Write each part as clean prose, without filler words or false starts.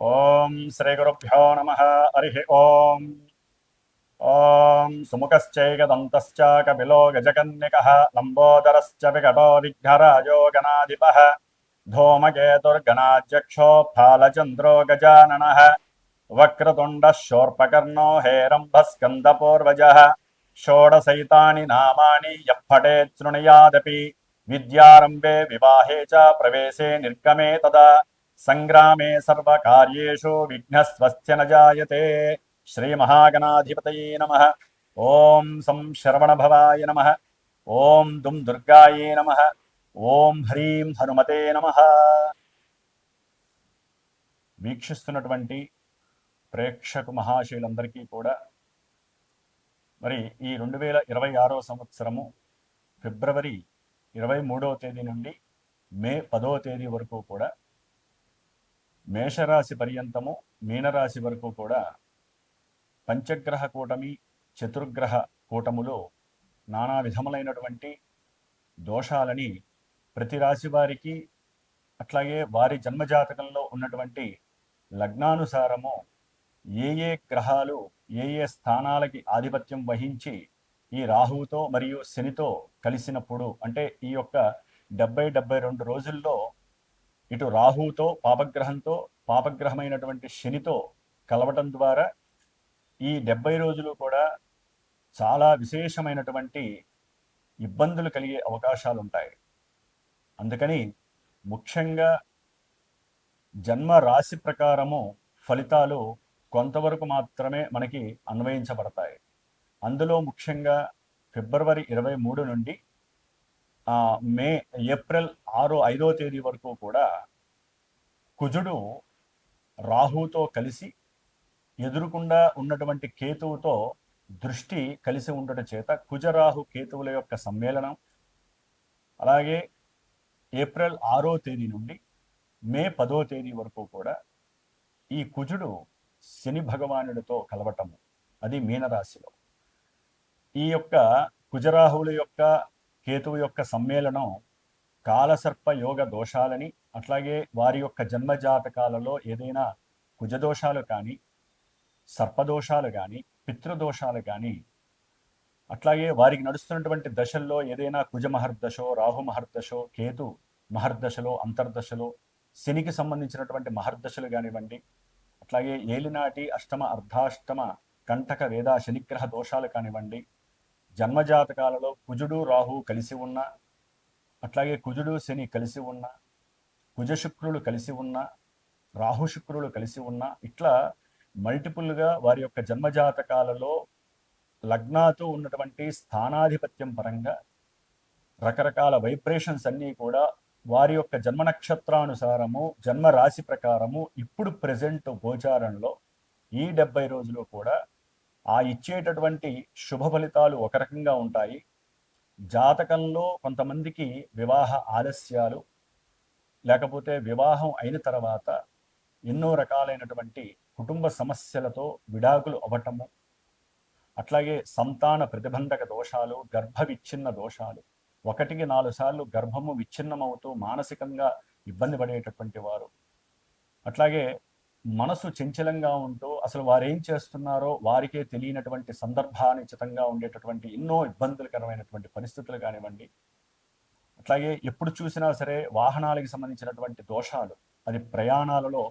ఓం శ్రీ గురుభ్యో నమ. హరి ఓం. ఓం సుముఖశ్చైకదంతశ్చ కపిలో గజకన్యకః లంబోదరశ్చ వికటో విఘ్నరాజో గణాధిపః ధూమకేతుర్గణాధ్యక్షో ఫాలచంద్రో గజాననః వక్రతుండః శూర్పకర్ణో హేరంబస్కందపూర్వజः షోడశైతాని నామాని యః పఠేత్ శృణుయాదపి విద్యారంభే వివాహే చ ప్రవేశే నిర్గమే తదా సంగ్రామే సర్వకార్యేషు విఘ్నస్వస్య న జాయతే. శ్రీమహాగణాధిపతయే నమః. ఓం సం శరవణభవాయ నమః. ఓం దుం దుర్గాయే నమః. ఓం హ్రీం హనుమతే నమః. వీక్షిస్తున్నటువంటి ప్రేక్షకు మహాశయులందరికీ కూడా మరి ఈ 2026 సంవత్సరము ఫిబ్రవరి 23వ తేదీ నుండి మే 10వ తేదీ వరకు కూడా మేషరాశి పర్యంతము మీనరాశి వరకు కూడా పంచగ్రహ కూటమి చతుర్గ్రహ కూటములో నానా విధములైనటువంటి దోషాలని ప్రతి రాశి వారికి అట్లాగే వారి జన్మజాతకంలో ఉన్నటువంటి లగ్నానుసారము ఏ ఏ గ్రహాలు ఏ ఏ స్థానాలకి ఆధిపత్యం వహించి ఈ రాహువుతో మరియు శనితో కలిసినప్పుడు అంటే ఈ యొక్క 72 రోజుల్లో ఇటు రాహువుతో పాపగ్రహంతో పాపగ్రహమైనటువంటి శనితో కలవటం ద్వారా ఈ 70 రోజులు కూడా చాలా విశేషమైనటువంటి ఇబ్బందులు కలిగే అవకాశాలు ఉంటాయి. అందుకని ముఖ్యంగా జన్మ రాశి ప్రకారము ఫలితాలు కొంతవరకు మాత్రమే మనకి అన్వయించబడతాయి. అందులో ముఖ్యంగా ఫిబ్రవరి 23 నుండి ఏప్రిల్ 5వ తేదీ వరకు కూడా కుజుడు రాహుతో కలిసి ఎదురుకుండా ఉన్నటువంటి కేతువుతో దృష్టి కలిసి ఉండటం చేత కుజరాహు కేతువుల యొక్క సమ్మేళనం, అలాగే ఏప్రిల్ 6వ తేదీ నుండి మే 10వ తేదీ వరకు కూడా ఈ కుజుడు శని భగవానుడితో కలవటము, అది మీనరాశిలో. ఈ యొక్క కుజరాహువుల యొక్క కేతువు యొక్క సమ్మేళనం కాలసర్ప యోగ దోషాలని, అట్లాగే వారి యొక్క జన్మజాతకాలలో ఏదైనా కుజదోషాలు కానీ సర్పదోషాలు కానీ పితృదోషాలు కానీ, అట్లాగే వారికి నడుస్తున్నటువంటి దశల్లో ఏదైనా కుజ మహర్దశో రాహు మహర్దశో కేతు మహర్దశలో అంతర్దశలో శనికి సంబంధించినటువంటి మహర్దశలు కానివ్వండి, అట్లాగే ఏలినాటి అష్టమ అర్ధాష్టమ కంటక వేద శనిగ్రహ దోషాలు కానివ్వండి, జన్మజాతకాలలో కుజుడు రాహు కలిసి ఉన్న, అట్లాగే కుజుడు శని కలిసి ఉన్న, కుజ శుక్రులు కలిసి ఉన్న, రాహు శుక్రులు కలిసి ఉన్న, ఇట్లా మల్టిపుల్గా వారి యొక్క జన్మజాతకాలలో లగ్నాతో ఉన్నటువంటి స్థానాధిపత్యం పరంగా రకరకాల వైబ్రేషన్స్ అన్నీ కూడా వారి యొక్క జన్మ నక్షత్రానుసారము జన్మ రాశి ప్రకారము ఇప్పుడు ప్రెజెంట్ గోచారంలో ఈ 70 రోజులు కూడా ఆ ఇచ్చేటటువంటి శుభ ఫలితాలు ఒక రకంగా ఉంటాయి. జాతకంలో కొంతమందికి వివాహ ఆలస్యాలు, లేకపోతే వివాహం అయిన తర్వాత ఎన్నో రకాలైనటువంటి కుటుంబ సమస్యలతో విడాకులు అవ్వటము, అట్లాగే సంతాన ప్రతిబంధక దోషాలు, గర్భ విచ్ఛిన్న దోషాలు, 1-4 సార్లు గర్భము విచ్ఛిన్నమవుతూ మానసికంగా ఇబ్బంది పడేటటువంటి వారు, అట్లాగే మనసు చంచలంగా ఉంటూ అసలు వారేం చేస్తున్నారో వారికే తెలియనటువంటి సందర్భానుచితంగా ఉండేటటువంటి ఎన్నో ఇబ్బందులకరమైనటువంటి పరిస్థితులు కానివ్వండి, అట్లాగే ఎప్పుడు చూసినా సరే వాహనాలకు సంబంధించినటువంటి దోషాలు, అది ప్రయాణాలలో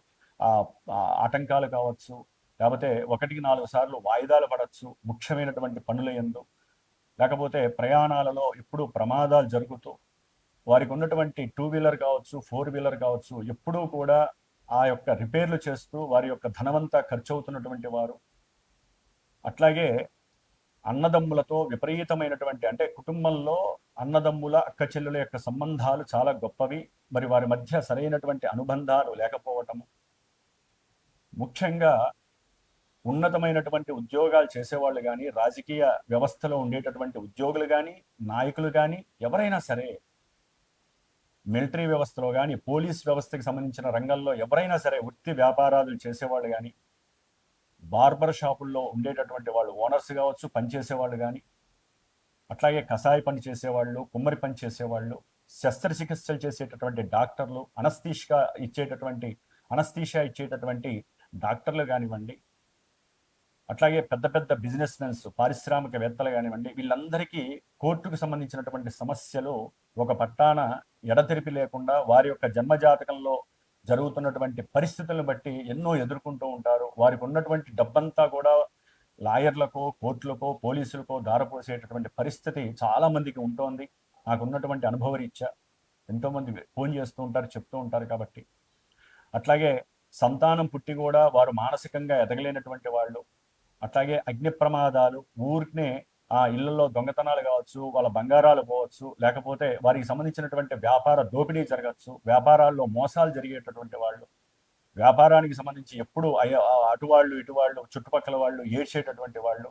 ఆటంకాలు కావచ్చు, లేకపోతే 1-4 సార్లు వాయిదాలు పడవచ్చు ముఖ్యమైనటువంటి పనుల యందు, లేకపోతే ప్రయాణాలలో ఎప్పుడూ ప్రమాదాలు జరుగుతూ వారికి ఉన్నటువంటి 2 వీలర్ కావచ్చు 4 వీలర్ కావచ్చు ఎప్పుడూ కూడా ఆ యొక్క రిపేర్లు చేస్తూ వారి యొక్క ధనమంతా ఖర్చు అవుతున్నటువంటి వారు, అట్లాగే అన్నదమ్ములతో విపరీతమైనటువంటి అంటే కుటుంబంలో అన్నదమ్ముల అక్క చెల్లుల యొక్క సంబంధాలు చాలా గొప్పవి, మరి వారి మధ్య సరైనటువంటి అనుబంధాలు లేకపోవటము, ముఖ్యంగా ఉన్నతమైనటువంటి ఉద్యోగాలు చేసేవాళ్ళు కానీ రాజకీయ వ్యవస్థలో ఉండేటటువంటి ఉద్యోగులు కానీ నాయకులు కానీ ఎవరైనా సరే, మిలిటరీ వ్యవస్థలో కానీ పోలీస్ వ్యవస్థకి సంబంధించిన రంగంలో ఎవరైనా సరే వృత్తి వ్యాపారాలు చేసేవాళ్ళు కానీ, బార్బర్ షాపుల్లో ఉండేటటువంటి వాళ్ళు ఓనర్స్ కావచ్చు పనిచేసేవాళ్ళు కానీ, అట్లాగే కషాయ పని చేసేవాళ్ళు, కుమ్మరి పని చేసేవాళ్ళు, శస్త్రచికిత్సలు చేసేటటువంటి డాక్టర్లు, అనస్థీషియా ఇచ్చేటటువంటి అనస్థీషియా ఇచ్చేటటువంటి డాక్టర్లు కానివ్వండి, అట్లాగే పెద్ద పెద్ద బిజినెస్ మెన్స్, పారిశ్రామికవేత్తలు కానివ్వండి, వీళ్ళందరికీ కోర్టుకు సంబంధించినటువంటి సమస్యలు ఒక పట్టాన ఎడతెరిపి లేకుండా వారి యొక్క జన్మజాతకంలో జరుగుతున్నటువంటి పరిస్థితులను బట్టి ఎన్నో ఎదుర్కొంటూ ఉంటారు. వారికి ఉన్నటువంటి డబ్బంతా కూడా లాయర్లకో, కోర్టులకో, పోలీసులకో దారపోసేటటువంటి పరిస్థితి చాలా మందికి ఉంటోంది. నాకున్నటువంటి అనుభవరీత్యా ఎంతోమంది ఫోన్ చేస్తూ ఉంటారు, చెప్తూ ఉంటారు. కాబట్టి అట్లాగే సంతానం పుట్టి కూడా వారు మానసికంగా ఎదగలేనటువంటి వాళ్ళు, అట్లాగే అగ్ని ప్రమాదాలు, ఊరికనే ఆ ఇళ్లలో దొంగతనాలు కావచ్చు, వాళ్ళ బంగారాలు పోవచ్చు, లేకపోతే వారికి సంబంధించినటువంటి వ్యాపార దోపిడీ జరగచ్చు, వ్యాపారాల్లో మోసాలు జరిగేటటువంటి వాళ్ళు, వ్యాపారానికి సంబంధించి ఎప్పుడు అటువాళ్ళు ఇటువాళ్ళు చుట్టుపక్కల వాళ్ళు ఏడ్చేటటువంటి వాళ్ళు.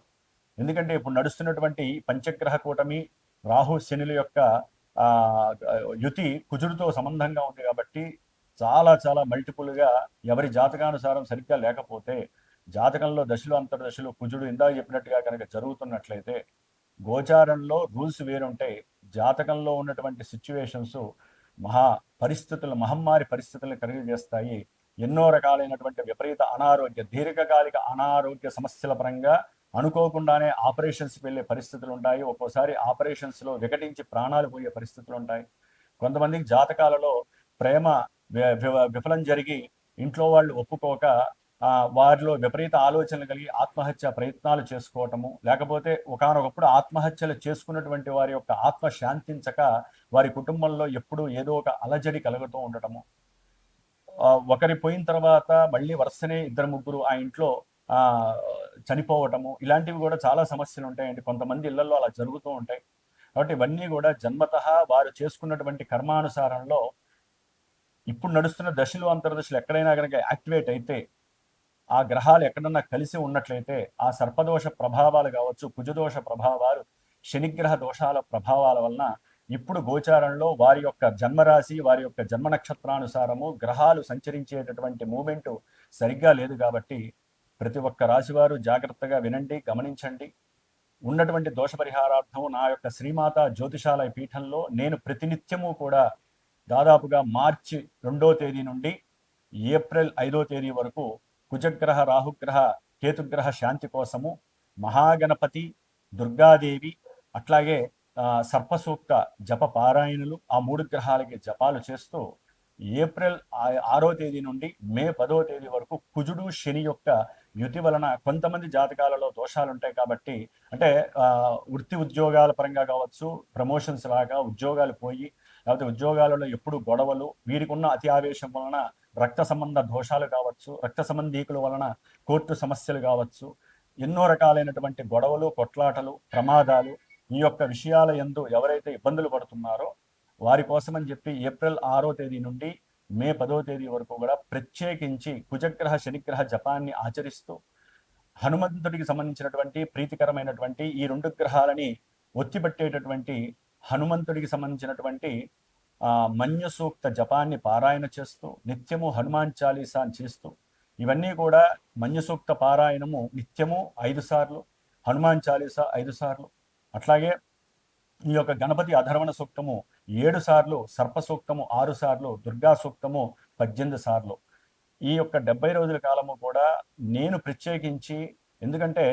ఎందుకంటే ఇప్పుడు నడుస్తున్నటువంటి పంచగ్రహ కూటమి రాహు శనుల యొక్క యుతి కుజుడితో సంబంధంగా ఉంది కాబట్టి చాలా చాలా మల్టిపుల్గా ఎవరి జాతకానుసారం సరిగ్గా లేకపోతే, జాతకంలో దశలు అంతర్దశలు కుజుడు ఇందాక చెప్పినట్టుగా కనుక జరుగుతున్నట్లయితే గోచారంలో రూల్స్ వేరుంటాయి. జాతకంలో ఉన్నటువంటి సిచ్యువేషన్స్ మహమ్మారి పరిస్థితులను కలిగజేస్తాయి. ఎన్నో రకాలైనటువంటి విపరీత అనారోగ్య, దీర్ఘకాలిక అనారోగ్య సమస్యల పరంగా అనుకోకుండానే ఆపరేషన్స్కి వెళ్ళే పరిస్థితులు ఉంటాయి. ఒక్కోసారి ఆపరేషన్స్లో వికటించి ప్రాణాలు పోయే పరిస్థితులు ఉంటాయి. కొంతమందికి జాతకాలలో ప్రేమ విఫలం జరిగి ఇంట్లో వాళ్ళు ఒప్పుకోక వారిలో విపరీత ఆలోచనలు కలిగి ఆత్మహత్య ప్రయత్నాలు చేసుకోవటము, లేకపోతే ఒకానొకప్పుడు ఆత్మహత్యలు చేసుకున్నటువంటి వారి యొక్క ఆత్మ శాంతించక వారి కుటుంబంలో ఎప్పుడూ ఏదో ఒక అలజడి కలుగుతూ ఉండటము, ఒకరి పోయిన తర్వాత మళ్ళీ వరుసనే ఇద్దరు ముగ్గురు ఆ ఇంట్లో చనిపోవటము, ఇలాంటివి కూడా చాలా సమస్యలు ఉంటాయండి. కొంతమంది ఇళ్లలో అలా జరుగుతూ ఉంటాయి. కాబట్టి ఇవన్నీ కూడా జన్మతః వారు చేసుకున్నటువంటి కర్మానుసారంలో ఇప్పుడు నడుస్తున్న దశలు అంతర్దశలు ఎక్కడైనా కనుక యాక్టివేట్ అయితే, ఆ గ్రహాలు ఎక్కడన్నా కలిసి ఉన్నట్లయితే ఆ సర్పదోష ప్రభావాలు కావచ్చు, కుజదోష ప్రభావాలు, శనిగ్రహ దోషాల ప్రభావాల వలన ఇప్పుడు గోచారంలో వారి యొక్క జన్మరాశి, వారి యొక్క జన్మ నక్షత్రానుసారము గ్రహాలు సంచరించేటటువంటి మూమెంటు సరిగ్గా లేదు. కాబట్టి ప్రతి ఒక్క రాశివారు జాగ్రత్తగా వినండి, గమనించండి. ఉన్నటువంటి దోష పరిహారార్థం నా యొక్క శ్రీమాత జ్యోతిషాలయ పీఠంలో నేను ప్రతినిత్యము కూడా దాదాపుగా మార్చి 2వ తేదీ నుండి ఏప్రిల్ 5వ తేదీ వరకు కుజగ్రహ, రాహుగ్రహ, కేతుగ్రహ శాంతి కోసము మహాగణపతి, దుర్గాదేవి, అట్లాగే సర్పసూక్త జప పారాయణలు, ఆ 3 గ్రహాలకి జపాలు చేస్తూ ఏప్రిల్ 6వ తేదీ నుండి మే 10వ తేదీ వరకు కుజుడు శని యొక్క యుతి వలన కొంతమంది జాతకాలలో దోషాలు ఉంటాయి. కాబట్టి అంటే వృత్తి ఉద్యోగాల పరంగా కావచ్చు, ప్రమోషన్స్ లాగా ఉద్యోగాలు పోయి, లేకపోతే ఉద్యోగాలలో ఎప్పుడు గొడవలు, వీరికి ఉన్న అతి ఆవేశం వలన రక్త సంబంధ దోషాలు కావచ్చు, రక్త సంబంధీకుల వలన కోర్టు సమస్యలు కావచ్చు, ఎన్నో రకాలైనటువంటి గొడవలు, కొట్లాటలు, ప్రమాదాలు, ఈ యొక్క విషయాల యందు ఎవరైతే ఇబ్బందులు పడుతున్నారో వారి కోసమని చెప్పి ఏప్రిల్ 6వ తేదీ నుండి మే 10వ తేదీ వరకు కూడా ప్రత్యేకించి కుజగ్రహ శనిగ్రహ జపాన్ని ఆచరిస్తూ హనుమంతుడికి సంబంధించినటువంటి ప్రీతికరమైనటువంటి ఈ 2 గ్రహాలని ఒత్తిపట్టేటటువంటి హనుమంతుడికి సంబంధించినటువంటి మన్య సూక్త జపాన్ని పారాయణ చేస్తూ నిత్యము హనుమాన్ చాలీసా చేస్తూ, ఇవన్నీ కూడా మన్య సూక్త పారాయణము నిత్యము 5 సార్లు, హనుమాన్ చాలీసా 5 సార్లు, అట్లాగే ఈ యొక్క గణపతి అధర్వణ సూక్తము 7 సార్లు, సర్ప సూక్తము 6 సార్లు, దుర్గా సూక్తము 18 సార్లు. ఈ యొక్క 70 రోజుల కాలము కూడా నేను ప్రత్యేకించి, ఎందుకంటే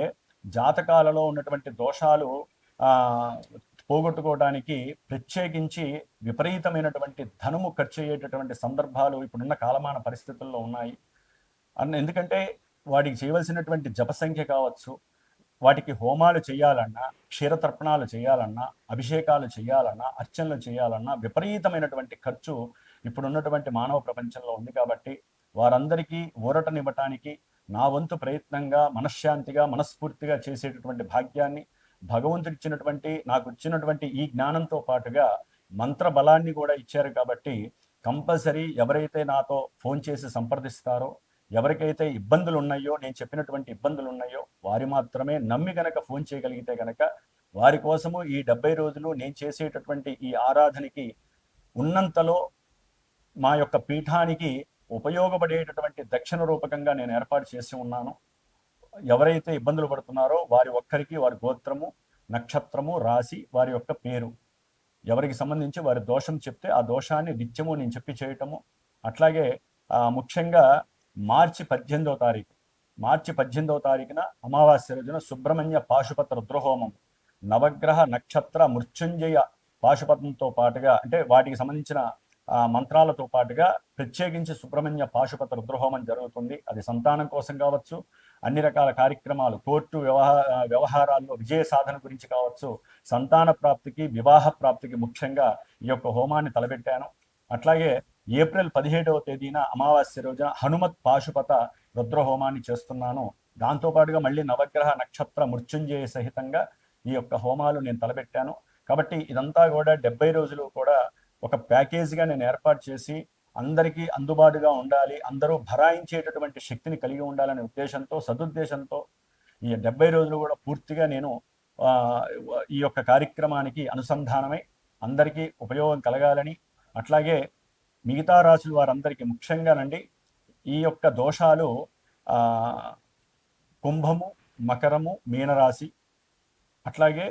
జాతకాలలో ఉన్నటువంటి దోషాలు పోగొట్టుకోవడానికి ప్రత్యేకించి విపరీతమైనటువంటి ధనము ఖర్చు అయ్యేటటువంటి సందర్భాలు ఇప్పుడున్న కాలమాన పరిస్థితుల్లో ఉన్నాయి. ఎందుకంటే వాటికి చేయవలసినటువంటి జప సంఖ్య కావచ్చు, వాటికి హోమాలు చేయాలన్నా, క్షీరతర్పణాలు చేయాలన్నా, అభిషేకాలు చేయాలన్నా, అర్చనలు చేయాలన్నా విపరీతమైనటువంటి ఖర్చు ఇప్పుడున్నటువంటి మానవ ప్రపంచంలో ఉంది. కాబట్టి వారందరికీ ఊరటనివ్వటానికి నా వంతు ప్రయత్నంగా మనశ్శాంతిగా మనస్ఫూర్తిగా చేసేటటువంటి భాగ్యాన్ని భగవంతుడు ఇచ్చినటువంటి, నాకు ఇచ్చినటువంటి ఈ జ్ఞానంతో పాటుగా మంత్ర బలాన్ని కూడా ఇచ్చారు. కాబట్టి కంపల్సరీ ఎవరైతే నాతో ఫోన్ చేసి సంప్రదిస్తారో, ఎవరికైతే ఇబ్బందులు ఉన్నాయో, నేను చెప్పినటువంటి ఇబ్బందులు ఉన్నాయో వారి మాత్రమే నమ్మి గనక ఫోన్ చేయగలిగితే గనక వారి కోసము ఈ 70 రోజులు నేను చేసేటటువంటి ఈ ఆరాధనకి ఉన్నంతలో మా యొక్క పీఠానికి ఉపయోగపడేటటువంటి దక్షిణ రూపకంగా నేను ఏర్పాటు చేసి ఉన్నాను. ఎవరైతే ఇబ్బందులు పడుతున్నారో వారి ఒక్కరికి వారి గోత్రము, నక్షత్రము, రాశి, వారి యొక్క పేరు, ఎవరికి సంబంధించి వారి దోషం చెప్తే ఆ దోషాన్ని నిత్యము నేను చెప్పి చేయటము, అట్లాగే ముఖ్యంగా మార్చి 18వ తారీఖున అమావాస్య రోజున సుబ్రహ్మణ్య పాశుపత రుద్రహోమం, నవగ్రహ నక్షత్ర మృత్యుంజయ పాశుపతంతో పాటుగా, అంటే వాటికి సంబంధించిన మంత్రాలతో పాటుగా ప్రత్యేకించి సుబ్రహ్మణ్య పాశుపత రుద్రహోమం జరుగుతుంది. అది సంతానం కోసం కావచ్చు, అన్ని రకాల కార్యక్రమాలు, కోర్టు వ్యవహారాల్లో విజయ సాధన గురించి కావచ్చు, సంతాన ప్రాప్తికి, వివాహ ప్రాప్తికి ముఖ్యంగా ఈ యొక్క హోమాన్ని తలపెట్టాను. అట్లాగే ఏప్రిల్ 17వ తేదీన అమావాస్య రోజున హనుమత్ పాశుపత రుద్రహోమాన్ని చేస్తున్నాను. దాంతోపాటుగా మళ్ళీ నవగ్రహ నక్షత్ర మృత్యుంజయ సహితంగా ఈ యొక్క హోమాలు నేను తలపెట్టాను. కాబట్టి ఇదంతా కూడా 70 రోజులు కూడా ఒక ప్యాకేజీగా నేను ఏర్పాటు చేసి అందరికీ అందుబాటుగా ఉండాలి, అందరూ భరాయించేటటువంటి శక్తిని కలిగి ఉండాలనే ఉద్దేశంతో, సదుద్దేశంతో ఈ 70 రోజులు కూడా పూర్తిగా నేను ఈ యొక్క కార్యక్రమానికి అనుసంధానమై అందరికీ ఉపయోగం కలగాలని, అట్లాగే మిగతా రాశుల వారందరికీ ముఖ్యంగానండి ఈ యొక్క దోషాలు కుంభము, మకరము, మీనరాశి, అట్లాగే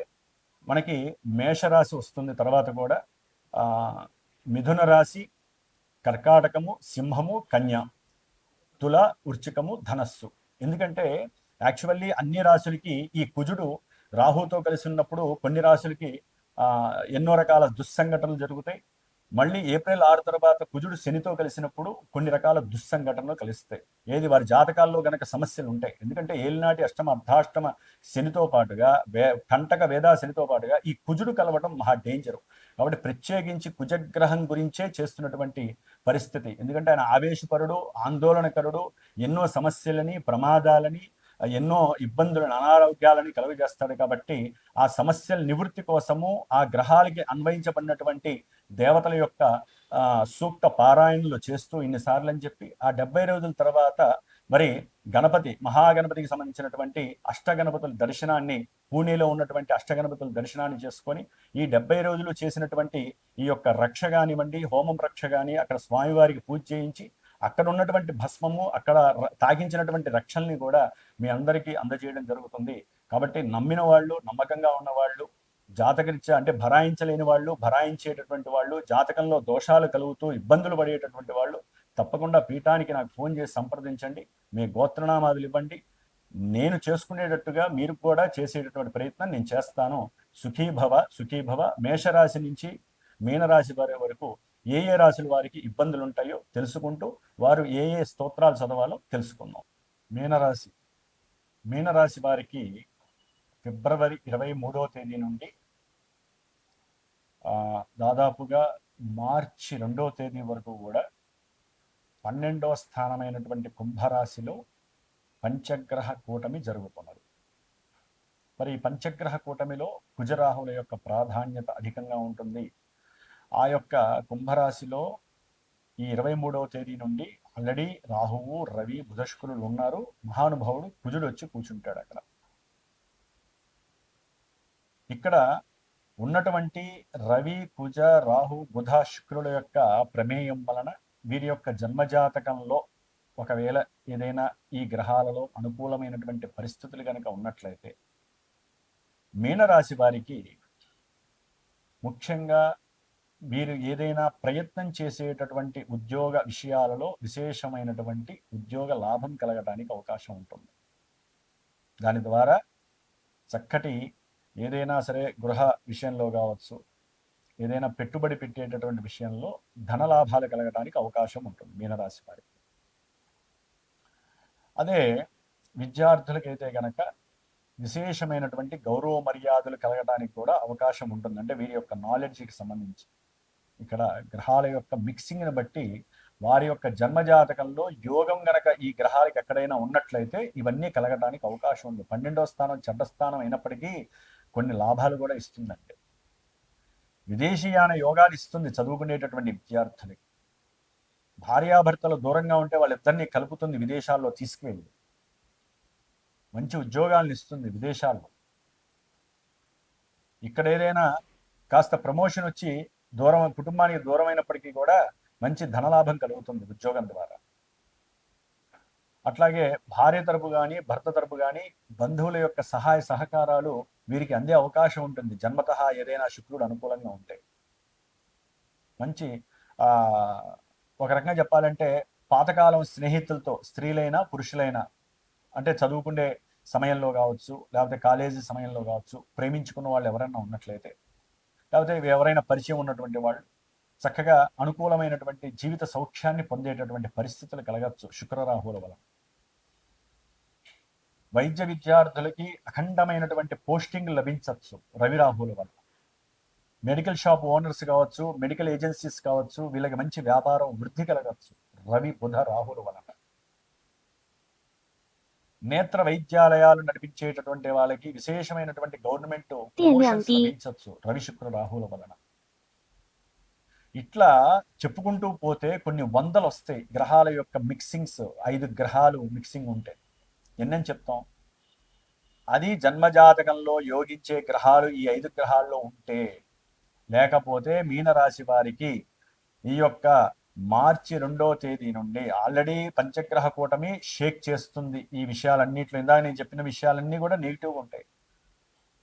మనకి మేషరాశి వస్తుంది. తర్వాత కూడా మిథున రాశి, కర్కాటకము, సింహము, కన్య, తుల, వృశ్చికము, ధనస్సు. ఎందుకంటే యాక్చువల్లీ అన్ని రాశులకి ఈ కుజుడు రాహుతో కలిసి ఉన్నప్పుడు కొన్ని రాశులకి ఎన్నో రకాల దుస్సంఘటనలు జరుగుతాయి. మళ్ళీ ఏప్రిల్ 6 తర్వాత కుజుడు శనితో కలిసినప్పుడు కొన్ని రకాల దుస్సంఘటనలు కలుస్తాయి. ఏది వారి జాతకాల్లో గనక సమస్యలు ఉంటాయి. ఎందుకంటే ఏలినాటి అష్టమ అర్ధాష్టమ శనితో పాటుగా కంటక వేదా శనితో పాటుగా ఈ కుజుడు కలవడం మహా డేంజరు. కాబట్టి ప్రత్యేకించి కుజగ్రహం గురించే చేస్తున్నటువంటి పరిస్థితి. ఎందుకంటే ఆయన ఆవేశపరుడు, ఆందోళనకరుడు, ఎన్నో సమస్యలని, ప్రమాదాలని, ఎన్నో ఇబ్బందులను, అనారోగ్యాలని కలుగజేస్తాడు. కాబట్టి ఆ సమస్యల నివృత్తి కోసము ఆ గ్రహాలకి అన్వయించబడినటువంటి దేవతల యొక్క సూక్త పారాయణలు చేస్తూ ఇన్నిసార్లు అని చెప్పి ఆ 70 రోజుల తర్వాత మరి గణపతి, మహాగణపతికి సంబంధించినటువంటి అష్టగణపతుల దర్శనాన్ని, పూణేలో ఉన్నటువంటి అష్టగణపతుల దర్శనాన్ని చేసుకొని ఈ 70 రోజులు చేసినటువంటి ఈ యొక్క రక్ష కానివ్వండి, హోమం రక్ష కానీ, అక్కడ స్వామివారికి పూజ చేయించి అక్కడ ఉన్నటువంటి భస్మము, అక్కడ తాగించినటువంటి రక్షల్ని కూడా మీ అందరికీ అందజేయడం జరుగుతుంది. కాబట్టి నమ్మిన వాళ్ళు, నమ్మకంగా ఉన్నవాళ్ళు, జాతకరీత్యా అంటే భరాయించలేని వాళ్ళు, భరాయించేటటువంటి వాళ్ళు, జాతకంలో దోషాలు కలుగుతూ ఇబ్బందులు పడేటటువంటి వాళ్ళు తప్పకుండా పీఠానికి నాకు ఫోన్ చేసి సంప్రదించండి. మీ గోత్రనామాదులు ఇవ్వండి. నేను చేసుకునేటట్టుగా మీరు కూడా చేసేటటువంటి ప్రయత్నం నేను చేస్తాను. సుఖీభవ. మేషరాశి నుంచి మీనరాశి వారి వరకు ఏ రాశుల వారికి ఇబ్బందులు ఉంటాయో తెలుసుకుంటూ వారు ఏ స్తోత్రాలు చదవాలో తెలుసుకుందాం. మీనరాశి వారికి ఫిబ్రవరి 23వ తేదీ నుండి దాదాపుగా మార్చి 2వ తేదీ వరకు కూడా 12వ స్థానమైనటువంటి కుంభరాశిలో పంచగ్రహ కూటమి జరుగుతున్నది. మరి ఈ పంచగ్రహ కూటమిలో కుజరాహుల యొక్క ప్రాధాన్యత అధికంగా ఉంటుంది. ఆ యొక్క కుంభరాశిలో ఈ 23వ తేదీ నుండి ఆల్రెడీ రాహువు, రవి, బుధశుక్రులు ఉన్నారు. మహానుభావుడు కుజుడు వచ్చి కూర్చుంటాడు అక్కడ. ఇక్కడ ఉన్నటువంటి రవి, కుజ, రాహు, బుధ, శుక్రుల యొక్క ప్రమేయం వలన వీరి యొక్క జన్మజాతకంలో ఒకవేళ ఏదైనా ఈ గ్రహాలలో అనుకూలమైనటువంటి పరిస్థితులు కనుక ఉన్నట్లయితే మీనరాశి వారికి ముఖ్యంగా వీరు ఏదైనా ప్రయత్నం చేసేటటువంటి ఉద్యోగ విషయాలలో విశేషమైనటువంటి ఉద్యోగ లాభం కలగడానికి అవకాశం ఉంటుంది. దాని ద్వారా చక్కటి ఏదైనా సరే గృహ విషయంలో కావచ్చు, ఏదైనా పెట్టుబడి పెట్టేటటువంటి విషయంలో ధనలాభాలు కలగడానికి అవకాశం ఉంటుంది మీనరాశి వారికి. అదే విద్యార్థులకైతే గనక విశేషమైనటువంటి గౌరవ మర్యాదలు కలగడానికి కూడా అవకాశం ఉంటుంది. అంటే వీరి యొక్క నాలెడ్జ్కి సంబంధించి ఇక్కడ గ్రహాల యొక్క మిక్సింగ్ని బట్టి వారి యొక్క జన్మజాతకంలో యోగం గనక ఈ గ్రహాలకి ఎక్కడైనా ఉన్నట్లయితే ఇవన్నీ కలగడానికి అవకాశం ఉంది. 12వ స్థానం చెడ్డ స్థానం అయినప్పటికీ కొన్ని లాభాలు కూడా ఇస్తుందండి. విదేశీయాన యోగాలు ఇస్తుంది చదువుకునేటటువంటి విద్యార్థులకి. భార్యాభర్తలు దూరంగా ఉంటే వాళ్ళిద్దరినీ కలుపుతుంది విదేశాల్లో తీసుకువెళ్ళి. మంచి ఉద్యోగాలను ఇస్తుంది విదేశాల్లో. ఇక్కడ ఏదైనా కాస్త ప్రమోషన్ వచ్చి కుటుంబానికి దూరమైనప్పటికీ కూడా మంచి ధనలాభం కలుగుతుంది ఉద్యోగం ద్వారా. అట్లాగే భార్య తరపు కానీ, భర్త తరపు కానీ బంధువుల యొక్క సహాయ సహకారాలు వీరికి అందే అవకాశం ఉంటుంది. జన్మతః ఏదైనా శుక్రుడు అనుకూలంగా ఉంటే మంచి ఒక రకంగా చెప్పాలంటే పాతకాలం స్నేహితులతో, స్త్రీలైనా పురుషులైనా, అంటే చదువుకునే సమయంలో కావచ్చు, లేకపోతే కాలేజీ సమయంలో కావచ్చు, ప్రేమించుకున్న వాళ్ళు ఎవరైనా ఉన్నట్లయితే, లేకపోతే ఎవరైనా పరిచయం ఉన్నటువంటి వాళ్ళు చక్కగా అనుకూలమైనటువంటి జీవిత సౌఖ్యాన్ని పొందేటటువంటి పరిస్థితులు కలగచ్చు శుక్రరాహుల వలన. వైద్య విద్యార్థులకి అఖండమైనటువంటి పోస్టింగ్ లభించవచ్చు రవిరాహుల వల్ల. మెడికల్ షాప్ ఓనర్స్ కావచ్చు, మెడికల్ ఏజెన్సీస్ కావచ్చు, వీళ్ళకి మంచి వ్యాపారం వృద్ధి కలగచ్చు రవి బుధ రాహుల వలన. నేత్ర వైద్యాలయాలు నడిపించేటటువంటి వాళ్ళకి విశేషమైనటువంటి గవర్నమెంట్ ప్రమోషన్స్ లభించవచ్చు రవి శుక్ర రాహుల వలన. ఇట్లా చెప్పుకుంటూ పోతే కొన్ని వందలు వస్తాయి గ్రహాల యొక్క మిక్సింగ్స్. 5 గ్రహాలు మిక్సింగ్ ఉంటే ఎన్నని చెప్తాం. అది జన్మజాతకంలో యోగించే గ్రహాలు ఈ 5 గ్రహాల్లో ఉంటే, లేకపోతే మీనరాశి వారికి ఈ యొక్క మార్చి 2వ తేదీ నుండి ఆల్రెడీ పంచగ్రహ కూటమి షేక్ చేస్తుంది ఈ విషయాలన్నింటిలో. ఇందాక నేను చెప్పిన విషయాలన్నీ కూడా నెగిటివ్గా ఉంటాయి.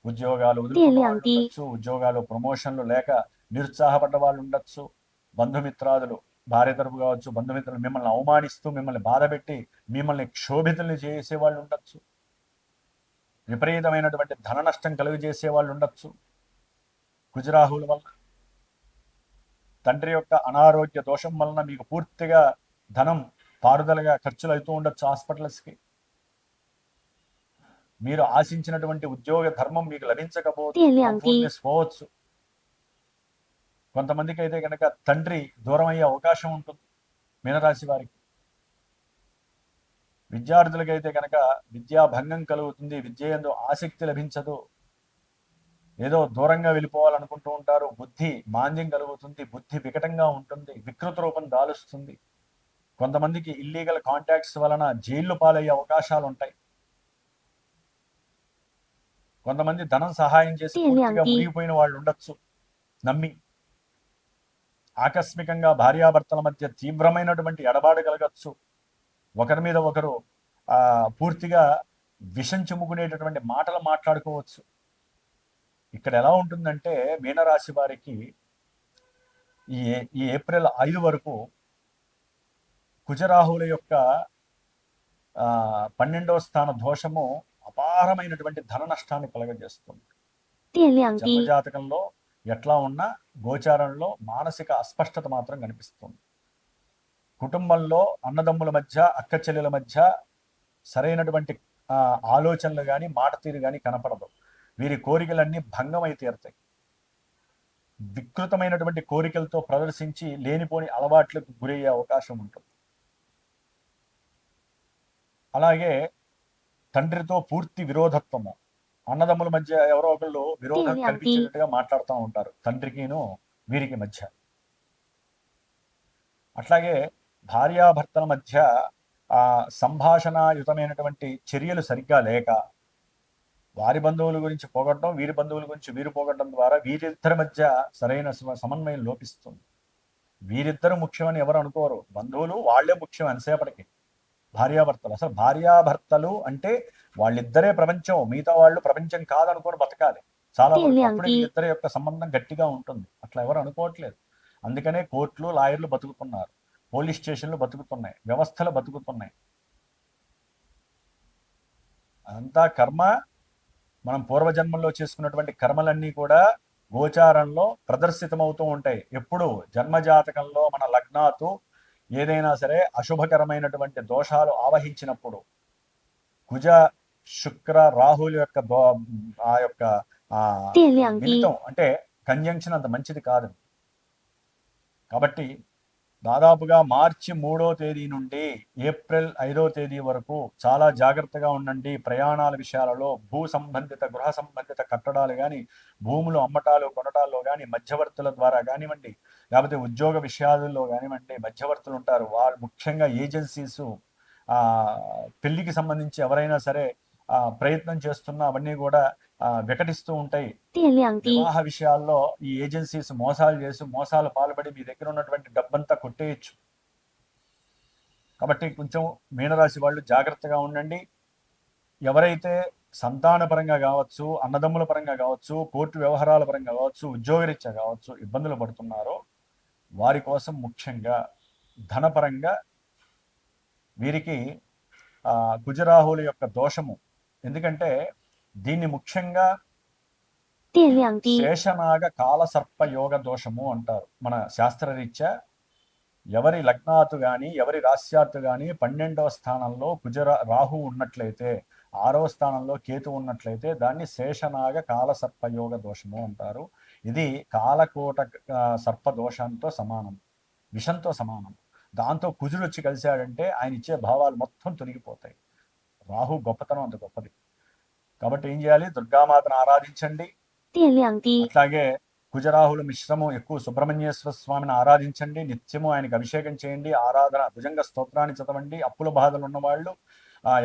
ఉద్యోగాలు వదులుకున్న వాళ్ళు ఉండొచ్చు, ఉద్యోగాలు ప్రమోషన్లు లేక నిరుత్సాహపడ్డ వాళ్ళు ఉండొచ్చు, బంధుమిత్రాదులు భార్య తరపు కావచ్చు, బంధుమిత్రులు మిమ్మల్ని అవమానిస్తూ మిమ్మల్ని బాధపెట్టి మిమ్మల్ని క్షోభితుల్ని చేసే వాళ్ళు ఉండొచ్చు, విపరీతమైనటువంటి ధన నష్టం కలుగజేసే వాళ్ళు ఉండొచ్చు కుజరాహుల వల్ల. తండ్రి యొక్క అనారోగ్య దోషం వలన మీకు పూర్తిగా ధనం పారుదలగా ఖర్చులు అవుతూ ఉండొచ్చు హాస్పిటల్స్కి. మీరు ఆశించినటువంటి ఉద్యోగ ధర్మం మీకు లభించకపోవచ్చు. కొంతమందికి అయితే కనుక తండ్రి దూరం అయ్యే అవకాశం ఉంటుంది మీనరాశి వారికి. విద్యార్థులకైతే కనుక విద్యా భంగం కలుగుతుంది, విద్య యందు ఆసక్తి లభించదు, ఏదో దూరంగా వెళ్ళిపోవాలనుకుంటూ ఉంటారు, బుద్ధి మాంద్యం కలుగుతుంది, బుద్ధి వికటంగా ఉంటుంది, వికృత రూపం దాలుస్తుంది. కొంతమందికి ఇల్లీగల్ కాంటాక్ట్స్ వలన జైళ్లు పాలయ్యే అవకాశాలు ఉంటాయి. కొంతమంది ధనం సహాయం చేసి పూర్తిగా మునిగిపోయిన వాళ్ళు ఉండొచ్చు నమ్మి. ఆకస్మికంగా భార్యాభర్తల మధ్య తీవ్రమైనటువంటి ఎడబాటు కలగచ్చు. ఒకరి మీద ఒకరు పూర్తిగా విషం చెమ్ముకునేటటువంటి మాటలు మాట్లాడుకోవచ్చు. ఇక్కడ ఎలా ఉంటుందంటే మీనరాశి వారికి ఈ ఏప్రిల్ 5 వరకు కుజరాహుల యొక్క 12వ స్థాన దోషము అపారమైనటువంటి ధన నష్టాన్ని కలగజేస్తుంది. జన్మజాతకంలో ఎట్లా ఉన్నా గోచారంలో మానసిక అస్పష్టత మాత్రం కనిపిస్తుంది. కుటుంబంలో అన్నదమ్ముల మధ్య, అక్క చెల్లెల మధ్య సరైనటువంటి ఆలోచనలు కానీ మాట తీరు కానీ కనపడదు. వీరి కోరికలన్నీ భంగమై తీరుతాయి. వికృతమైనటువంటి కోరికలతో ప్రదర్శించి లేనిపోని అలవాట్లకు గురయ్యే అవకాశం ఉంటుంది. అలాగే తండ్రితో పూర్తి విరోధత్వము, అన్నదమ్ముల మధ్య ఎవరో ఒకళ్ళు విరోధం కల్పించేటట్టుగా మాట్లాడుతూ ఉంటారు తండ్రికిను వీరికి మధ్య. అట్లాగే భార్యాభర్తల మధ్య సంభాషణయుతమైనటువంటి చర్యలు సరిగ్గా లేక వారి బంధువుల గురించి పోగొట్టడం, వీరి బంధువుల గురించి వీరు పోగొట్టడం ద్వారా వీరిద్దరి మధ్య సరైన సమన్వయం లోపిస్తుంది. వీరిద్దరు ముఖ్యమని ఎవరు అనుకోరు, బంధువులు వాళ్లే ముఖ్యం ఎంతసేపటికి. భార్యాభర్తలు అసలు భార్యాభర్తలు అంటే వాళ్ళిద్దరే ప్రపంచం, మిగతా వాళ్ళు ప్రపంచం కాదనుకొని బతకాలి చాలా వరకు. అప్పుడే వీళ్ళిద్దరి యొక్క సంబంధం గట్టిగా ఉంటుంది. అట్లా ఎవరు అనుకోవట్లేదు. అందుకనే కోర్టులు, లాయర్లు బతుకుతున్నారు, పోలీస్ స్టేషన్లు బతుకుతున్నాయి, వ్యవస్థలు బతుకుతున్నాయి. అంతా కర్మ. మనం పూర్వజన్మంలో చేసుకున్నటువంటి కర్మలన్నీ కూడా గోచారంలో ప్రదర్శితమవుతూ ఉంటాయి. ఎప్పుడు జన్మజాతకంలో మన లగ్నాతు ఏదైనా సరే అశుభకరమైనటువంటి దోషాలు ఆవహించినప్పుడు, కుజ శుక్ర రాహుల యొక్క ఆ యొక్క మిళితం అంటే కంజంక్షన్ అంత మంచిది కాదు. కాబట్టి దాదాపుగా మార్చి 3వ తేదీ నుండి ఏప్రిల్ 5వ తేదీ వరకు చాలా జాగ్రత్తగా ఉండండి. ప్రయాణాల విషయాలలో, భూ సంబంధిత గృహ సంబంధిత కట్టడాలు కానీ, భూములు అమ్మటాలు కొనటాల్లో కానీ, మధ్యవర్తుల ద్వారా కానివ్వండి, లేకపోతే ఉద్యోగ విషయాలలో కానివ్వండి, మధ్యవర్తులు ఉంటారు వాళ్ళు. ముఖ్యంగా ఏజెన్సీసు పెళ్లికి సంబంధించి ఎవరైనా సరే ప్రయత్నం చేస్తున్నా అవన్నీ కూడా వికటిస్తూ ఉంటాయి. వివాహ విషయాల్లో ఈ ఏజెన్సీస్ మోసాలు చేసి మోసాలు పాల్పడి మీ దగ్గర ఉన్నటువంటి డబ్బంతా కొట్టేయచ్చు. కాబట్టి కొంచెం మీనరాశి వాళ్ళు జాగ్రత్తగా ఉండండి. ఎవరైతే సంతాన పరంగా కావచ్చు, అన్నదమ్ముల పరంగా కావచ్చు, కోర్టు వ్యవహారాల పరంగా కావచ్చు, ఉద్యోగరీత్యా కావచ్చు ఇబ్బందులు పడుతున్నారో వారి కోసం ముఖ్యంగా ధనపరంగా వీరికి కుజరాహుల యొక్క దోషము. ఎందుకంటే దీన్ని ముఖ్యంగా శేషనాగ కాలసర్ప యోగ దోషము అంటారు. మన శాస్త్రరీత్యా ఎవరి లగ్నాతు కానీ ఎవరి రాశ్యాత్తు కానీ 12వ స్థానంలో రాహు ఉన్నట్లయితే, 6వ స్థానంలో కేతు ఉన్నట్లయితే దాన్ని శేషనాగ కాలసర్పయోగ దోషము అంటారు. ఇది కాలకోట సర్ప దోషంతో సమానం, విషంతో సమానం. దాంతో కుజుడు వచ్చి కలిశాడంటే ఆయన ఇచ్చే భావాలు మొత్తం తొలగిపోతాయి. రాహు గొప్పతనం అంత గొప్పది. కాబట్టి ఏం చేయాలి? దుర్గామాతను ఆరాధించండి. అట్లాగే కుజరాహుల మిశ్రమం ఎక్కువ సుబ్రహ్మణ్యేశ్వర స్వామిని ఆరాధించండి. నిత్యము ఆయనకు అభిషేకం చేయండి. ఆరాధన భుజంగ స్తోత్రాన్ని చదవండి. అప్పుల బాధలు ఉన్నవాళ్ళు,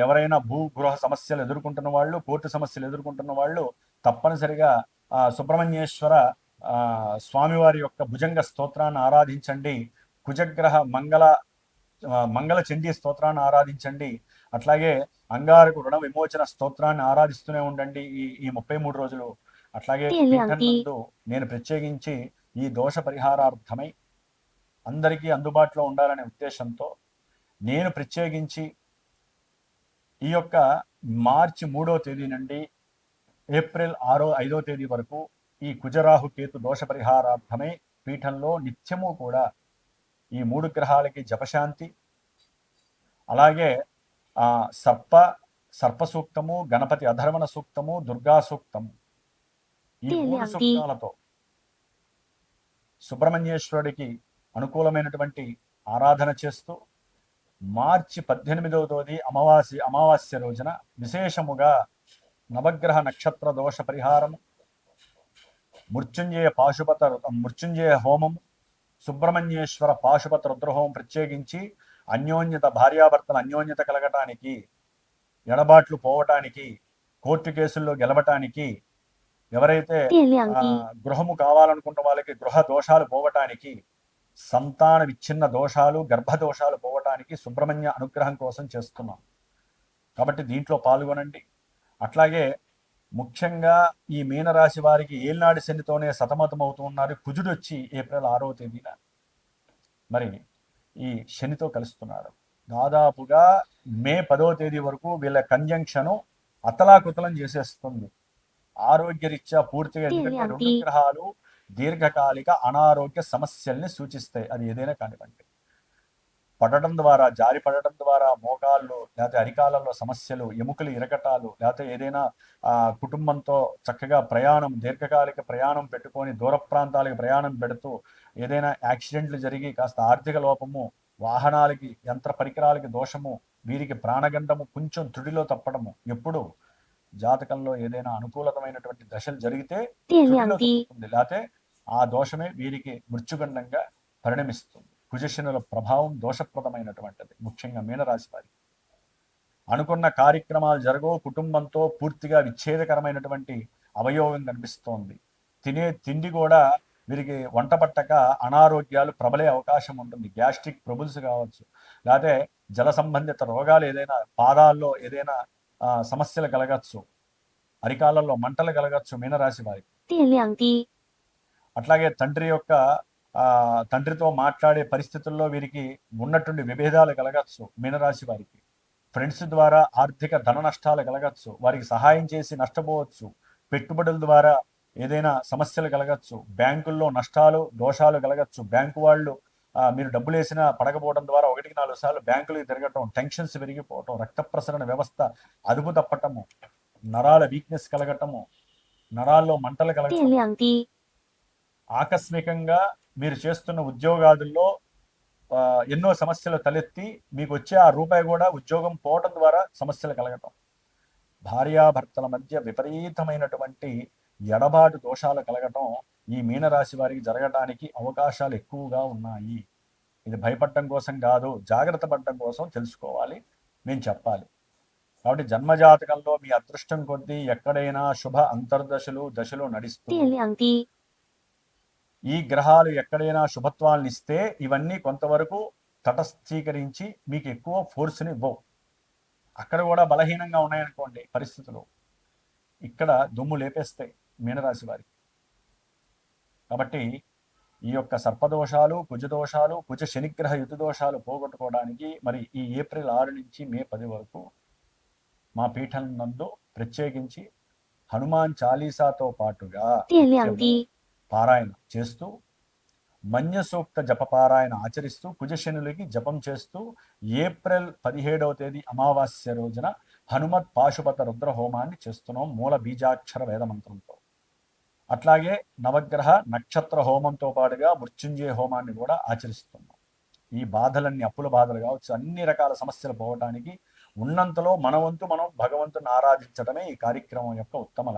ఎవరైనా భూగృహ సమస్యలు ఎదుర్కొంటున్న వాళ్ళు, కోర్టు సమస్యలు ఎదుర్కొంటున్న వాళ్ళు తప్పనిసరిగా సుబ్రహ్మణ్యేశ్వర స్వామివారి యొక్క భుజంగ స్తోత్రాన్ని ఆరాధించండి. కుజగ్రహ మంగళ చండీ స్తోత్రాన్ని ఆరాధించండి. అట్లాగే అంగారకు రుణ విమోచన స్తోత్రాన్ని ఆరాధిస్తూనే ఉండండి ఈ 33 రోజులు. అట్లాగే పీఠంనందు నేను ప్రత్యేకించి ఈ దోష పరిహారార్థమై అందరికీ అందుబాటులో ఉండాలనే ఉద్దేశంతో నేను ప్రత్యేకించి ఈ యొక్క మార్చి 3వ తేదీ నుండి ఏప్రిల్ 5వ తేదీ వరకు ఈ కుజరాహు కేతు దోష పరిహారార్థమై పీఠంలో నిత్యము కూడా ఈ 3 గ్రహాలకి జపశాంతి, అలాగే సర్ప సూక్తము, గణపతి అధర్వణ సూక్తము, దుర్గా సూక్తము, ఈ 3 సూక్తాలతో సుబ్రహ్మణ్యేశ్వరుడికి అనుకూలమైనటువంటి ఆరాధన చేస్తూ మార్చి 18వ తేదీ అమావాస్య రోజున విశేషముగా నవగ్రహ నక్షత్ర దోష పరిహారము, మృత్యుంజయ హోమము, సుబ్రహ్మణ్యేశ్వర పాశుపత రుద్రహోమం ప్రత్యేకించి అన్యోన్యత, భార్యాభర్తల అన్యోన్యత కలగటానికి, ఎడబాట్లు పోవటానికి, కోర్టు కేసుల్లో గెలవటానికి, ఎవరైతే గృహము కావాలనుకున్న వాళ్ళకి గృహ దోషాలు పోవటానికి, సంతాన విచ్ఛిన్న దోషాలు, గర్భ దోషాలు పోవటానికి సుబ్రహ్మణ్య అనుగ్రహం కోసం చేస్తున్నాం. కాబట్టి దీంట్లో పాల్గొనండి. అట్లాగే ముఖ్యంగా ఈ మీనరాశి వారికి ఏళ్ళనాడి శనితోనే సతమతం అవుతూ ఉన్నారు. కుజుడు వచ్చి ఏప్రిల్ 6వ తేదీన మరి ఈ శనితో కలుస్తున్నాడు. దాదాపుగా మే 10వ తేదీ వరకు వీళ్ళ కంజంక్షను అతలాకుతలం చేసేస్తుంది ఆరోగ్యరీత్యా పూర్తిగా. ఎందుకంటే 2 గ్రహాలు దీర్ఘకాలిక అనారోగ్య సమస్యల్ని సూచిస్తాయి. అది ఏదైనా కానివ్వండి. పడటం ద్వారా, జారి పడటం ద్వారా మోకాళ్ళు లేకపోతే అరికాలలో సమస్యలు, ఎముకలు ఇరకటాలు, లేకపోతే ఏదైనా కుటుంబంతో చక్కగా ప్రయాణం, దీర్ఘకాలిక ప్రయాణం పెట్టుకొని దూర ప్రాంతాలకు ప్రయాణం పెడుతూ ఏదైనా యాక్సిడెంట్లు జరిగి కాస్త ఆర్థిక లోపము, వాహనాలకి యంత్ర పరికరాలకి దోషము, వీరికి ప్రాణగండము, కొంచెం త్రుడిలో తప్పడము, ఎప్పుడు జాతకంలో ఏదైనా అనుకూలమైనటువంటి దశలు జరిగితే త్రుడిలో తప్పుతుంది, లేకపోతే ఆ దోషమే వీరికి మృత్యుగండంగా పరిణమిస్తుంది. కుజశనుల ప్రభావం దోషప్రదమైనటువంటిది. ముఖ్యంగా మీనరాశి వారికి అనుకున్న కార్యక్రమాలు జరగవు. కుటుంబంతో పూర్తిగా విచ్ఛేదకరమైనటువంటి అవయోగం కనిపిస్తోంది. తినే తిండి కూడా వీరికి వంట పట్టక అనారోగ్యాలు ప్రబలే అవకాశం ఉంటుంది. గ్యాస్ట్రిక్ ట్రబుల్స్ కావచ్చు, లేకపోతే జల సంబంధిత రోగాలు, ఏదైనా పాదాల్లో ఏదైనా సమస్యలు కలగచ్చు, అరికాలలో మంటలు కలగచ్చు మీనరాశి వారికి. అట్లాగే తండ్రితో మాట్లాడే పరిస్థితుల్లో వీరికి ఉన్నటువంటి విభేదాలు కలగచ్చు మీనరాశి వారికి. ఫ్రెండ్స్ ద్వారా ఆర్థిక ధన నష్టాలు కలగచ్చు, వారికి సహాయం చేసి నష్టపోవచ్చు. పెట్టుబడుల ద్వారా ఏదైనా సమస్యలు కలగచ్చు. బ్యాంకుల్లో నష్టాలు, దోషాలు కలగచ్చు. బ్యాంకు వాళ్ళు మీరు డబ్బులు వేసినా పడకపోవడం ద్వారా 1-4 సార్లు బ్యాంకులకు తిరగటం, టెన్షన్స్ పెరిగిపోవటం, రక్త ప్రసరణ వ్యవస్థ అదుపు తప్పటము, నరాల వీక్నెస్ కలగటము, నరాల్లో మంటలు కలగటం, ఆకస్మికంగా మీరు చేస్తున్న ఉద్యోగాదుల్లో ఎన్నో సమస్యలు తలెత్తి మీకు వచ్చే ఆ రూపాయి కూడా ఉద్యోగం పోవటం ద్వారా సమస్యలు కలగటం, భార్యాభర్తల మధ్య విపరీతమైనటువంటి ఎడబాటు దోషాలు కలగటం ఈ మీనరాశి వారికి జరగడానికి అవకాశాలు ఎక్కువగా ఉన్నాయి. ఇది భయపడటం కోసం కాదు, జాగ్రత్త పడటం కోసం తెలుసుకోవాలి, నేను చెప్పాలి. కాబట్టి జన్మజాతకంలో మీ అదృష్టం కొద్దీ ఎక్కడైనా శుభ దశలు నడుస్తుంది. ఈ గ్రహాలు ఎక్కడైనా శుభత్వాలను ఇస్తే ఇవన్నీ కొంతవరకు తటస్థీకరించి మీకు ఎక్కువ ఫోర్స్ని ఇవ్వవు. అక్కడ కూడా బలహీనంగా ఉన్నాయనుకోండి పరిస్థితులు, ఇక్కడ దుమ్ము లేపేస్తాయి మీనరాశి వారికి. కాబట్టి ఈ యొక్క సర్పదోషాలు, కుజదోషాలు, కుజ శనిగ్రహ యుతి దోషాలు పోగొట్టుకోవడానికి మరి ఈ ఏప్రిల్ 6 నుంచి మే 10 వరకు మా పీఠం నందు ప్రత్యేకించి హనుమాన్ చాలీసాతో పాటుగా నిత్యము పారాయణ చేస్తూ మన్య సూక్త జపపారాయణ ఆచరిస్తూ కుజశనులకి జపం చేస్తూ ఏప్రిల్ 17వ తేదీ అమావాస్య రోజున హనుమత్ పాశుపత రుద్ర హోమాన్ని చేస్తున్నాం మూల బీజాక్షర వేదమంత్రంతో. అట్లాగే నవగ్రహ నక్షత్ర హోమంతో పాటుగా మృత్యుంజయ హోమాన్ని కూడా ఆచరిస్తున్నాం. ఈ బాధలన్నీ అప్పుల బాధలు కావచ్చు, అన్ని రకాల సమస్యలు పోవటానికి ఉన్నంతలో మన వంతు మనం భగవంతుని ఆరాధించడమే ఈ కార్యక్రమం యొక్క ఉత్తమ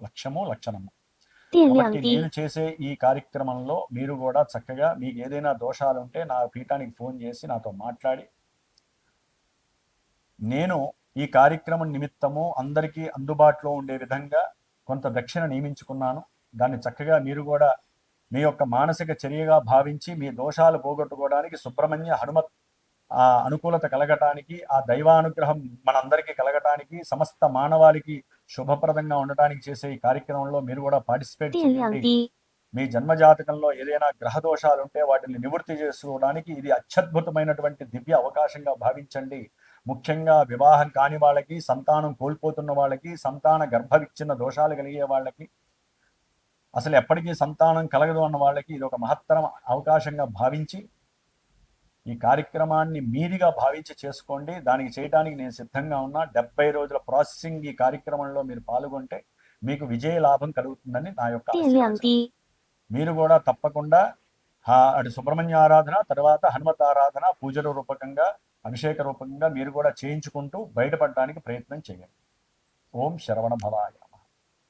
లక్షణము. కాబట్టి నేను చేసే ఈ కార్యక్రమంలో మీరు కూడా చక్కగా మీకు ఏదైనా దోషాలు ఉంటే నా పీఠానికి ఫోన్ చేసి నాతో మాట్లాడి, నేను ఈ కార్యక్రమం నిమిత్తము అందరికీ అందుబాటులో ఉండే విధంగా కొంత దక్షిణ నియమించుకున్నాను. దాన్ని చక్కగా మీరు కూడా మీ యొక్క మానసిక చర్యగా భావించి మీ దోషాలు పోగొట్టుకోవడానికి, సుబ్రహ్మణ్య హనుమత్ అనుకూలత కలగటానికి, ఆ దైవానుగ్రహం మనందరికీ కలగటానికి, సమస్త మానవాళికి శుభప్రదంగా ఉండటానికి చేసే ఈ కార్యక్రమంలో మీరు కూడా పార్టిసిపేట్ చేయండి. మీ జన్మజాతకంలో ఏదైనా గ్రహ దోషాలు ఉంటే వాటిని నివృత్తి చేసుకోవడానికి ఇది అత్యద్భుతమైనటువంటి దివ్య అవకాశంగా భావించండి. ముఖ్యంగా వివాహం కాని వాళ్ళకి, సంతానం కోల్పోతున్న వాళ్ళకి, సంతాన గర్భవిచ్ఛిన్న దోషాలు కలిగే వాళ్ళకి, అసలు ఎప్పటికీ సంతానం కలగదు అన్న వాళ్ళకి ఇది ఒక మహత్తర అవకాశంగా భావించి ఈ కార్యక్రమాన్ని మీదిగా భావించి చేసుకోండి. దానికి చేయడానికి నేను సిద్ధంగా ఉన్నా. 70 రోజుల ప్రాసెసింగ్ ఈ కార్యక్రమంలో మీరు పాల్గొంటే మీకు విజయ లాభం కలుగుతుందని నా యొక్క ఆశీర్వచనం. మీరు కూడా తప్పకుండా అటు సుబ్రహ్మణ్య ఆరాధన, తర్వాత హనుమత్ ఆరాధన, పూజల రూపకంగా, అభిషేక రూపకంగా మీరు కూడా చేయించుకుంటూ బయటపడడానికి ప్రయత్నం చేయండి. ఓం శరవణ భవాయ.